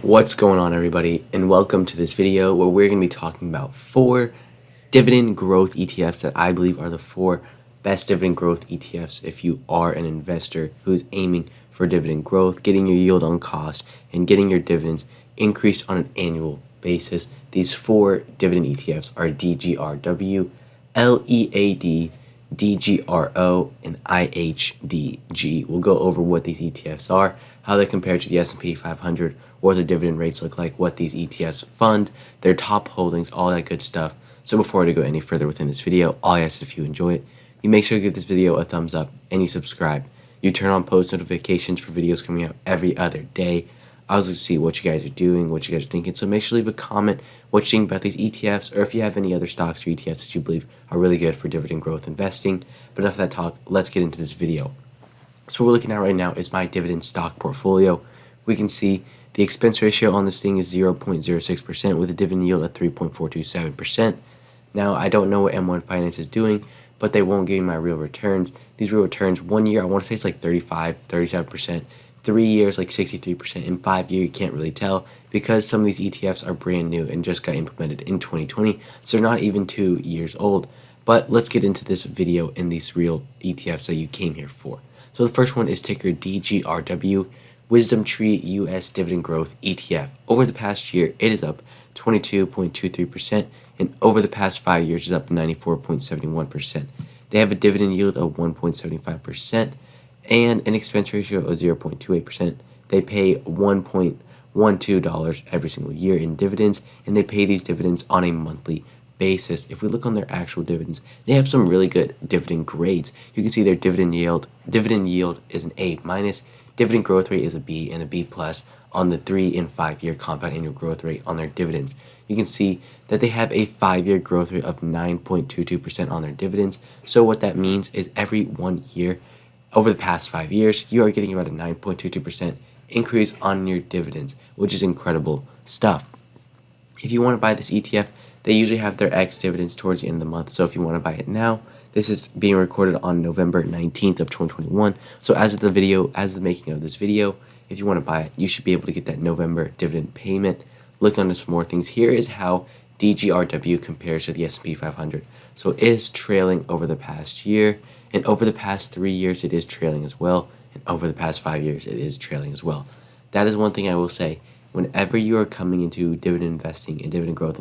What's going on, everybody, and welcome to this video where we're going to be talking about 4 dividend growth ETFs that I believe are the 4 best dividend growth ETFs if you are an investor who's aiming for dividend growth, getting your yield on cost, and getting your dividends increased on an annual basis. These 4 dividend ETFs are Dgrw, LEAD, Dgro, and Ihdg. We'll go over what these ETFs are, how they compare to the S&P 500, what the dividend rates look like, what these ETFs fund, their top holdings, all that good stuff. So before I go any further within this video, all I ask if you enjoy it, you make sure to give this video a thumbs up and you subscribe. You turn on post notifications for videos coming out every other day. I always like to see what you guys are doing, what you guys are thinking. So make sure to leave a comment what you think about these ETFs, or if you have any other stocks or ETFs that you believe are really good for dividend growth investing. But enough of that talk, let's get into this video. So what we're looking at right now is my dividend stock portfolio. We can see the expense ratio on this thing is 0.06% with a dividend yield of 3.427%. Now, I don't know what M1 Finance is doing, but they won't give me my real returns. These real returns, 1 year, I want to say it's like 35, 37%. 3 years, like 63%. In 5 years, you can't really tell because some of these ETFs are brand new and just got implemented in 2020, so they're not even 2 years old. But let's get into this video and these real ETFs that you came here for. So the first one is ticker DGRW, Wisdom Tree US Dividend Growth ETF. Over the past year, it is up 22.23%, and over the past 5 years, it's up 94.71%. They have a dividend yield of 1.75% and an expense ratio of 0.28%. They pay $1.12 every single year in dividends, and they pay these dividends on a monthly basis. If we look on their actual dividends, they have some really good dividend grades. You can see their dividend yield is an A minus. Dividend growth rate is a B and a B plus on the 3 and 5 year compound annual growth rate on their dividends. You can see that they have a 5-year growth rate of 9.22% on their dividends. So what that means is every 1 year over the past 5 years, you are getting about a 9.22% increase on your dividends, which is incredible stuff. If you want to buy this ETF, they usually have their ex dividends towards the end of the month. So if you want to buy it now, this is being recorded on November 19th of 2021. So as of the making of this video, if you want to buy it, you should be able to get that November dividend payment. Look under some more things. Here is how DGRW compares to the S&P 500. So it is trailing over the past year, and over the past 3 years, it is trailing as well, and over the past 5 years, it is trailing as well. That is one thing I will say. Whenever you are coming into dividend investing and dividend growth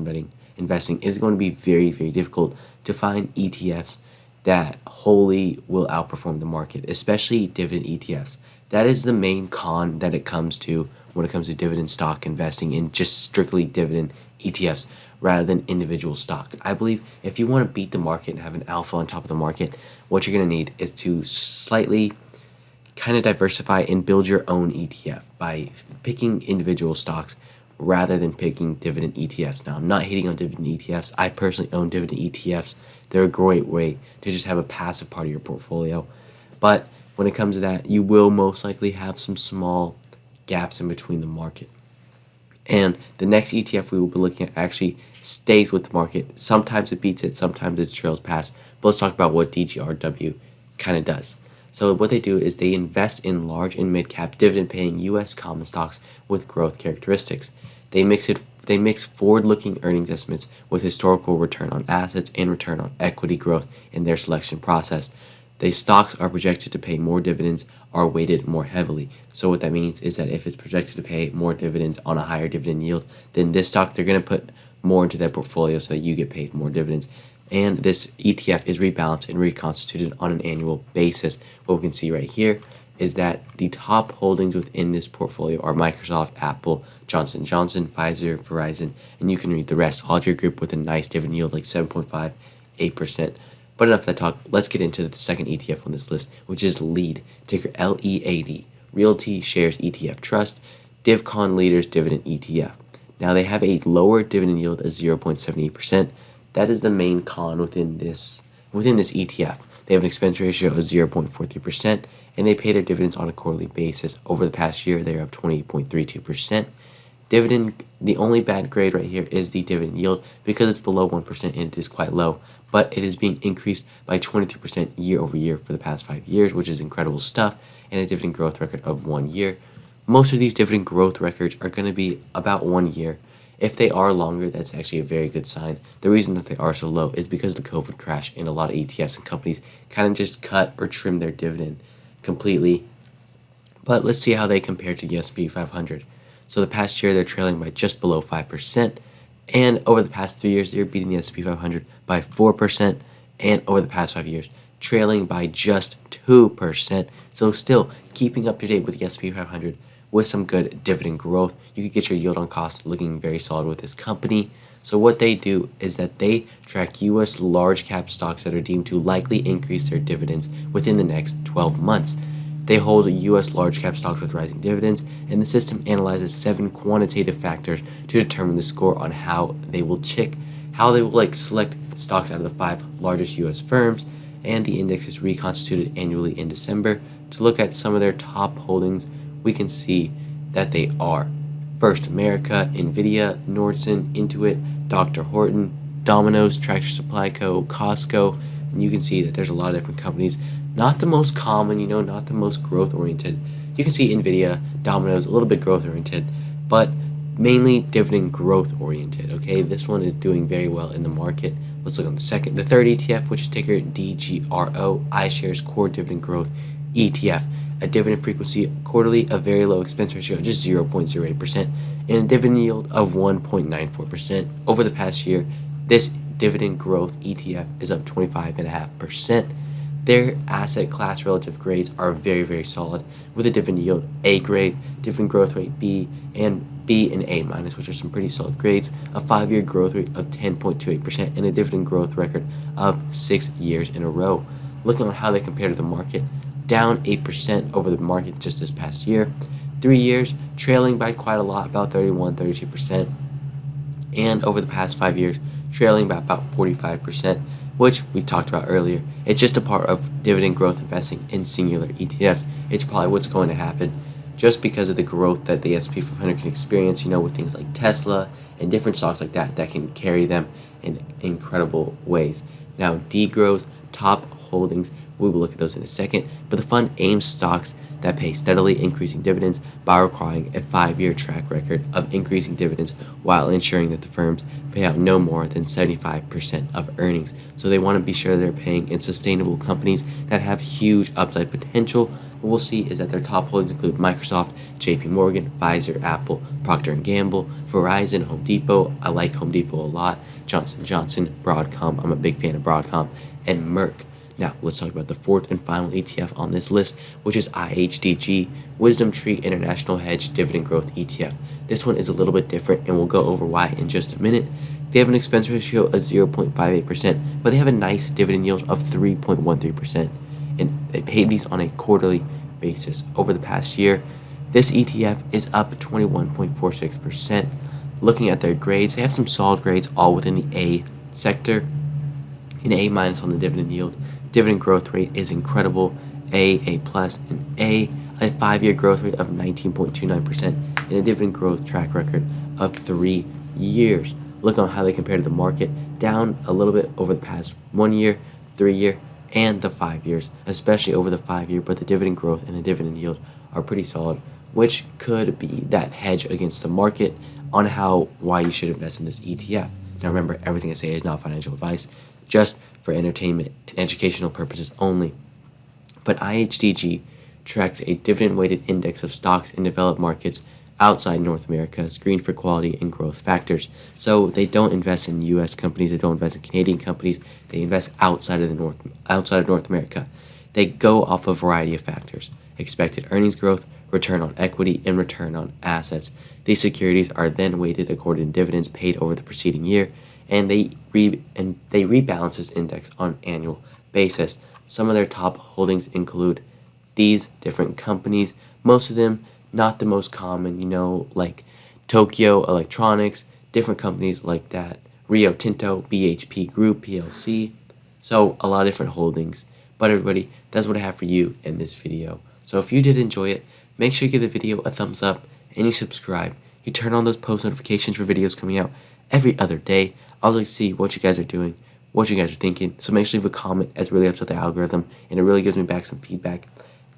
investing, it is going to be very, very difficult to find ETFs that wholly will outperform the market, especially dividend ETFs. That is the main con that it comes to when it comes to dividend stock investing in just strictly dividend ETFs rather than individual stocks. I believe if you want to beat the market and have an alpha on top of the market, what you're going to need is to slightly kind of diversify and build your own ETF by picking individual stocks rather than picking dividend ETFs. Now, I'm not hating on dividend ETFs. I personally own dividend ETFs. They're a great way to just have a passive part of your portfolio. But when it comes to that, you will most likely have some small gaps in between the market. And the next ETF we will be looking at actually stays with the market. Sometimes it beats it, sometimes it trails past. But let's talk about what DGRW kind of does. So what they do is they invest in large and mid-cap dividend-paying U.S. common stocks with growth characteristics. They mix forward-looking earnings estimates with historical return on assets and return on equity growth in their selection process. The stocks are projected to pay more dividends are weighted more heavily. So what that means is that if it's projected to pay more dividends on a higher dividend yield, then this stock, they're going to put more into their portfolio so that you get paid more dividends. And this ETF is rebalanced and reconstituted on an annual basis. What we can see right here is that the top holdings within this portfolio are Microsoft, Apple, Johnson & Johnson, Pfizer, Verizon, and you can read the rest. Ihdg Group with a nice dividend yield like 7.58%. But enough of that talk. Let's get into the second ETF on this list, which is LEAD, ticker LEAD, Realty Shares ETF Trust, Devcon Leaders Dividend ETF. Now they have a lower dividend yield of 0.78%. That is the main con within this ETF. They have an expense ratio of 0.43%, and they pay their dividends on a quarterly basis. Over the past year, they're up 20.32%. Dividend, the only bad grade right here is the dividend yield because it's below 1% and it is quite low, but it is being increased by 23% year over year for the past 5 years, which is incredible stuff, and a dividend growth record of 1 year. most of these dividend growth records are going to be about 1 year. If they are longer, that's actually a very good sign. The reason that they are so low is because of the COVID crash, and a lot of ETFs and companies kind of just cut or trim their dividend completely. But let's see how they compare to the S&P 500. So the past year, they're trailing by just below 5%. And over the past 3 years, they're beating the S&P 500 by 4%. And over the past 5 years, trailing by just 2%. So still keeping up to date with the S&P 500 with some good dividend growth. You could get your yield on cost looking very solid with this company. So what they do is that they track U.S. large cap stocks that are deemed to likely increase their dividends within the next 12 months. They hold U.S. large cap stocks with rising dividends, and the system analyzes 7 quantitative factors to determine the score on how they will select stocks out of the 5 largest U.S. firms, and the index is reconstituted annually in December. To look at some of their top holdings, we can see that they are First America, Nvidia, Nordson, Intuit, Dr. Horton, Domino's, Tractor Supply Co., Costco, and you can see that there's a lot of different companies. Not the most common, not the most growth-oriented. You can see Nvidia, Domino's, a little bit growth-oriented, but mainly dividend growth-oriented, okay? This one is doing very well in the market. Let's look on the third ETF, which is ticker Dgroi, iShares Core Dividend Growth ETF. A dividend frequency quarterly, a very low expense ratio of just 0.08%, and a dividend yield of 1.94%. Over the past year, this dividend growth ETF is up 25.5%. Their asset class relative grades are very, very solid, with a dividend yield A grade, dividend growth rate B, and B and A minus, which are some pretty solid grades, a 5-year growth rate of 10.28%, and a dividend growth record of 6 years in a row. Looking at how they compare to the market, down 8% over the market just this past year. 3 years, trailing by quite a lot, about 32%. And over the past 5 years, trailing by about 45%, which we talked about earlier. It's just a part of dividend growth investing in singular ETFs. It's probably what's going to happen just because of the growth that the S&P 500 can experience, with things like Tesla and different stocks like that can carry them in incredible ways. Now, Dgrow's top holdings, we will look at those in a second, but the fund aims stocks that pay steadily increasing dividends by requiring a 5-year track record of increasing dividends while ensuring that the firms pay out no more than 75% of earnings. So they want to be sure they're paying in sustainable companies that have huge upside potential. What we'll see is that their top holdings include Microsoft, JP Morgan, Pfizer, Apple, Procter & Gamble, Verizon, Home Depot, I like Home Depot a lot, Johnson & Johnson, Broadcom, I'm a big fan of Broadcom, and Merck. Now, let's talk about the fourth and final ETF on this list, which is Ihdg, Wisdom Tree International Hedge Dividend Growth ETF. This one is a little bit different, and we'll go over why in just a minute. They have an expense ratio of 0.58%, but they have a nice dividend yield of 3.13%, and they pay these on a quarterly basis. Over the past year, this ETF is up 21.46%. Looking at their grades, they have some solid grades all within the A sector, an A minus on the dividend yield. Dividend growth rate is incredible, A plus, and a 5-year growth rate of 19.29%, and a dividend growth track record of 3 years. Look on how they compare to the market, down a little bit over the past 1 year, 3 year, and the 5 years, especially over the 5 year, but the dividend growth and the dividend yield are pretty solid, which could be that hedge against the market on why you should invest in this ETF. Now remember, everything I say is not financial advice, just for entertainment and educational purposes only. But Ihdg tracks a dividend-weighted index of stocks in developed markets outside North America, screened for quality and growth factors. So they don't invest in U.S. companies, they don't invest in Canadian companies, they invest outside of North America. They go off a variety of factors: expected earnings growth, return on equity, and return on assets. These securities are then weighted according to dividends paid over the preceding year, and they rebalance this index on an annual basis. Some of their top holdings include these different companies, most of them not the most common, like Tokyo Electronics, different companies like that, Rio Tinto, BHP Group, PLC, so a lot of different holdings. But everybody, that's what I have for you in this video. So if you did enjoy it, make sure you give the video a thumbs up, and you subscribe. You turn on those post notifications for videos coming out every other day. I would like to see what you guys are doing, what you guys are thinking. So make sure you leave a comment, as it really helps with the algorithm, and it really gives me back some feedback.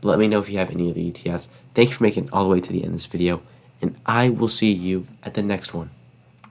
Let me know if you have any of the ETFs Thank you for making it all the way to the end of this video, and I will see you at the next one.